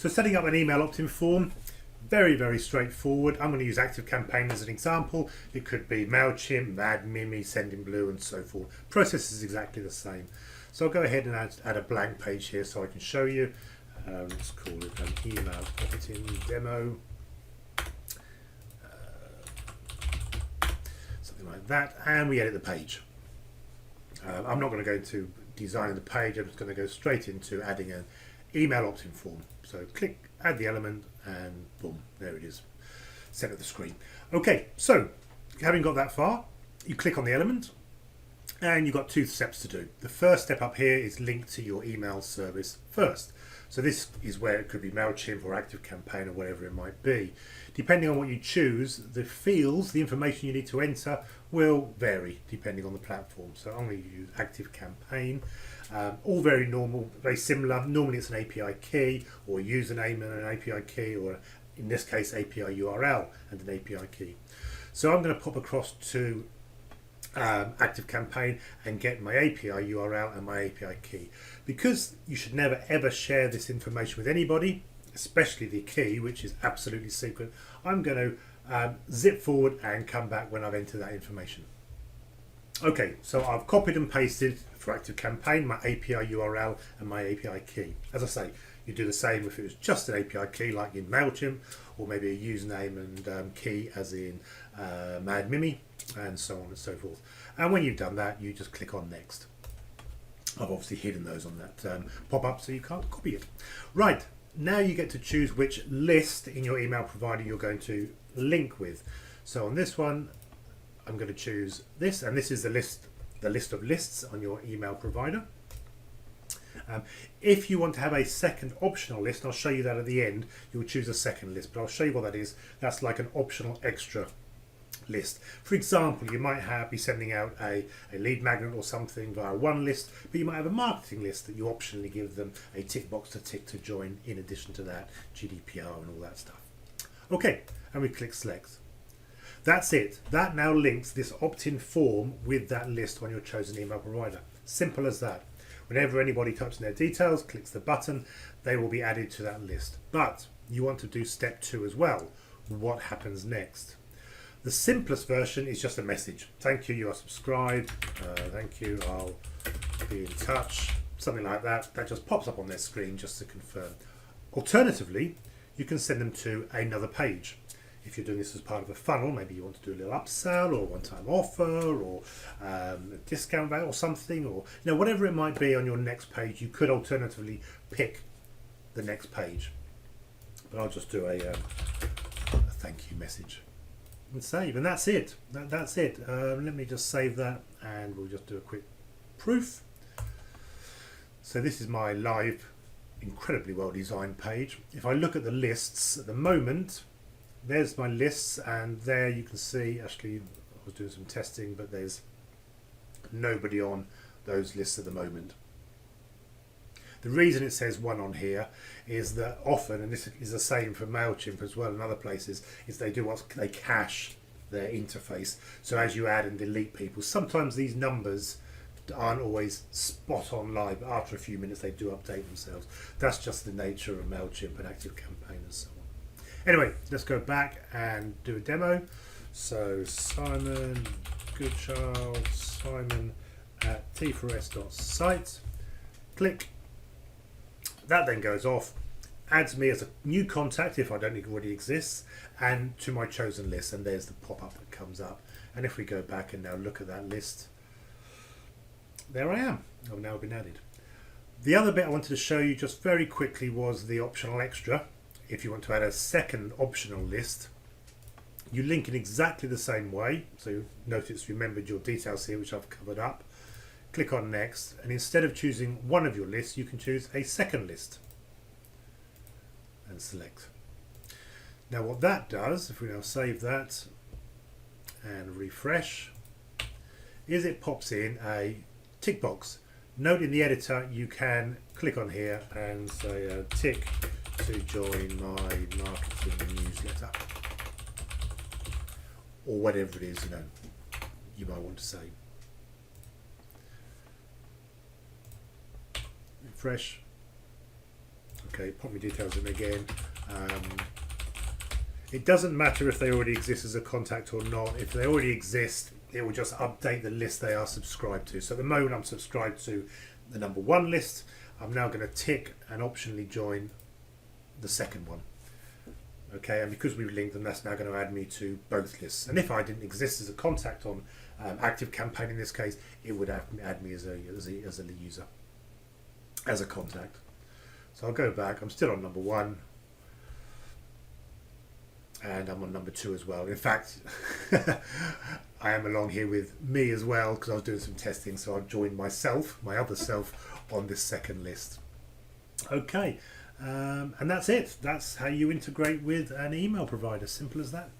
So setting up an email opt-in form, very straightforward. I'm going to use ActiveCampaign as an example. It could be MailChimp, MadMimi, Sendinblue and so forth. Process is exactly the same. So I'll go ahead and add a blank page here so I can show you. Let's call it an email opt-in demo. Something like that, and we edit the page. I'm not going to go into designing the page, I'm just going to go straight into adding an email opt-in form. So click add the element and boom, there it is, centre of the screen. Okay, so having got that far, you click on the element and you've got two steps to do. The first step up here is link to your email service first. So this is where it could be MailChimp or ActiveCampaign or whatever it might be. Depending on what you choose, the fields, the information you need to enter will vary depending on the platform. So I'm going to use ActiveCampaign. All very normal, very similar. Normally it's an API key or a username and an API key, or in this case API URL and an API key. So I'm going to pop across to ActiveCampaign and get my API URL and my API key. Because you should never ever share this information with anybody, especially the key, which is absolutely secret, I'm going to zip forward and come back when I've entered that information. Okay, so I've copied and pasted for ActiveCampaign my API URL and my API key. As I say, you do the same if it was just an API key like in MailChimp, or maybe a username and key as in MadMimi, and so on and so forth. And when you've done that, you just click on next. I've obviously hidden those on that pop-up so you can't copy it. Right, now you get to choose which list in your email provider you're going to link with. So on this one, I'm going to choose this, and this is the list of lists on your email provider. If you want to have a second optional list, I'll show you that at the end, you'll choose a second list, but I'll show you what that is. That's like an optional extra list. For example, you might be sending out a lead magnet or something via one list, but you might have a marketing list that you optionally give them a tick box to tick to join in addition to that, GDPR and all that stuff. Okay, and we click select. That's it. That now links this opt-in form with that list on your chosen email provider. Simple as that. Whenever anybody types in their details, clicks the button, they will be added to that list. But you want to do step 2 as well. What happens next? The simplest version is just a message. Thank you, you are subscribed. Thank you, I'll be in touch. Something like that. That just pops up on their screen just to confirm. Alternatively, you can send them to another page. If you're doing this as part of a funnel, maybe you want to do a little upsell or one-time offer or a discount value or something, or whatever it might be on your next page, you could alternatively pick the next page. But I'll just do a thank you message and save, and that's it. That's it. Let me just save that, and we'll just do a quick proof. So this is my live, incredibly well designed page. If I look at the lists at the moment, there's my lists, and there you can see, actually I was doing some testing, but there's nobody on those lists at the moment. The reason it says 1 on here is that often, and this is the same for MailChimp as well and other places, is they cache their interface. So as you add and delete people, sometimes these numbers aren't always spot on live, but after a few minutes they do update themselves. That's just the nature of MailChimp and ActiveCampaign and so on. Anyway, let's go back and do a demo. So Simon Goodchild, Simon at t4s.site. Click. That then goes off, adds me as a new contact if I don't think it already exists, and to my chosen list, and there's the pop-up that comes up. And if we go back and now look at that list, there I am. I've now been added. The other bit I wanted to show you just very quickly was the optional extra. If you want to add a second optional list, you link in exactly the same way. So notice remembered your details here, which I've covered up. Click on next, and instead of choosing one of your lists, you can choose a second list and select. Now what that does, if we now save that and refresh, is it pops in a tick box. Note in the editor you can click on here and say tick to join my marketing newsletter, or whatever it is you might want to say. Refresh. Okay, pop my details in again. It doesn't matter if they already exist as a contact or not. If they already exist, it will just update the list they are subscribed to. So at the moment I'm subscribed to the number 1 list. I'm now going to tick and optionally join the second one. Okay, and because we've linked them, that's now going to add me to both lists. And if I didn't exist as a contact on Active Campaign in this case, it would add me as a user, as a contact. So I'll go back. I'm still on number 1. And I'm on number 2 as well. In fact, I am along here with me as well because I was doing some testing. So I've joined myself, my other self, on this second list. Okay, and that's it. That's how you integrate with an email provider. Simple as that.